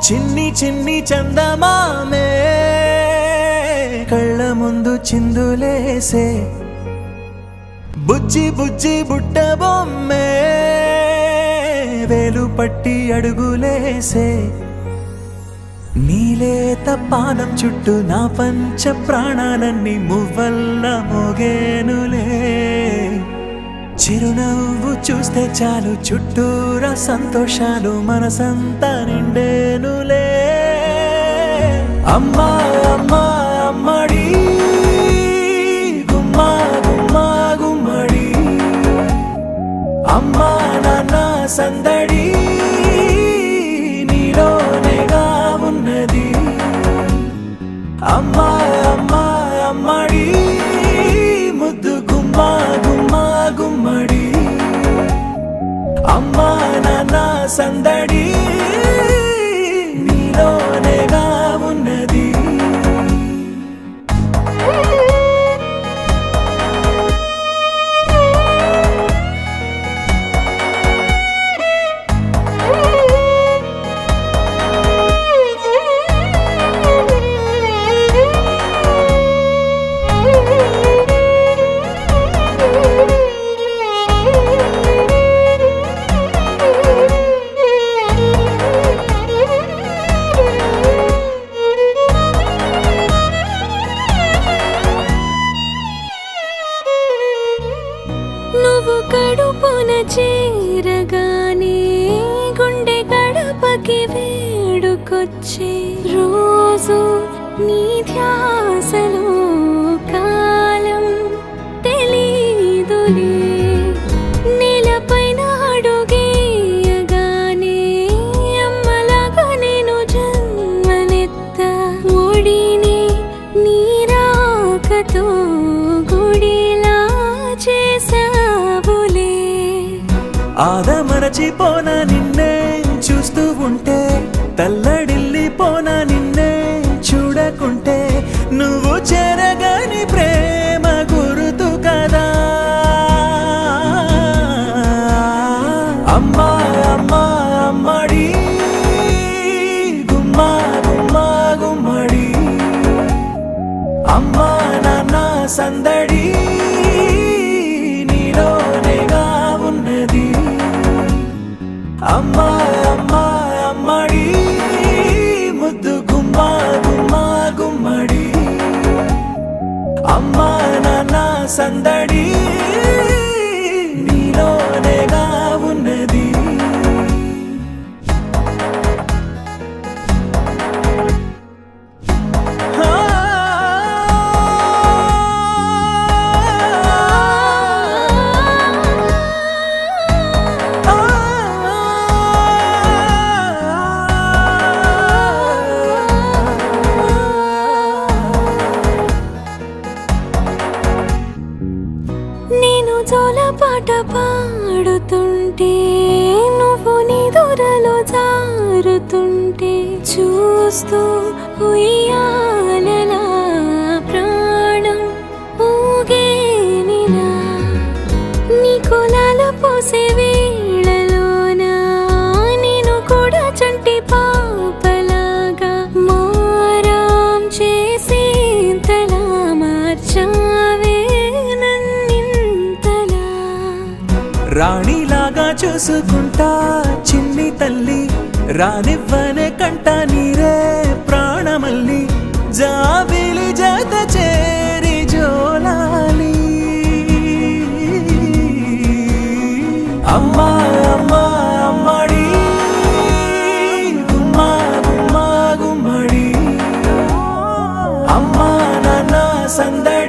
చిన్ని చిన్ని చందమామే కళ్ళ ముందు చిందులేసే బుజ్జి బుజ్జి బుట్ట బొమ్మే వేలు పట్టి అడుగులేసే నీలేత పానం చుట్టూ నా పంచ ప్రాణాలన్నీ మువ్వల్ల మోగేనులే చిరునవ్వు చూస్తే చాలు చుట్టూరా సంతోషాలు మనసంతా నిండేనులే అమ్మా అమ్మా అమ్మడి గుమ్మా గుమ్మా గుమ్మడి అమ్మా నాన్న సందడి నీలోనేగా ఉన్నది అమ్మా అమ్మా అమ్మడి ముద్దు గుమ్మా గుమ్మా గుమ్మడి అమ్మా నాన్న సందడి నీలోనేగా ఉన్నది నువ్వు కడుపున చేరగానే గుండె గడపకి వేడుకొచ్చే రోజు నీ ధ్యాసలో కాలం తెలీదులే నేలపైన అడుగేయగానే అమ్మలాగా నేను జన్మనెత్త ఒడిని నీ రాకతో గుడిలా చేసావులే ఆదమరచిపోన నిన్నే చూస్తూ ఉంటే తల్లడిల్లిపోన నిన్నే చూడకుంటే నువ్వు చెరగని ప్రేమ గుర్తు కదా అమ్మా అమ్మా అమ్మడి గుమ్మా గుమ్మా గుమ్మడి అమ్మా నాన్న సందడి నీలోనేగా ఉన్నది అమ్మా అమ్మా అమ్మడి ముద్దు గుమ్మా గుమ్మా గుమ్మడి అమ్మా నాన్న సందడి నీలోనేగా ఉన్నది నేను జోలపాట పాడుతుంటే నువ్వు నిదురలో జారుతుంటే చూస్తూ ఉయ్యాలలా ప్రాణం ఊగేనిలా నీ కులాల పోసే వేళలోన నేను కూడా చంటి పాపలాగా మారాం చేసేంతలా మార్చావే రాణిలాగా చూసుకుంటా చిన్ని తల్లి రానివ్వనే కంట నీరే ప్రాణమల్లి జాబిలి జత చేరి జోలాలి అమ్మా అమ్మా అమ్మడి గుమ్మా గుమ్మా గుమ్మడి అమ్మా నాన్న సందడి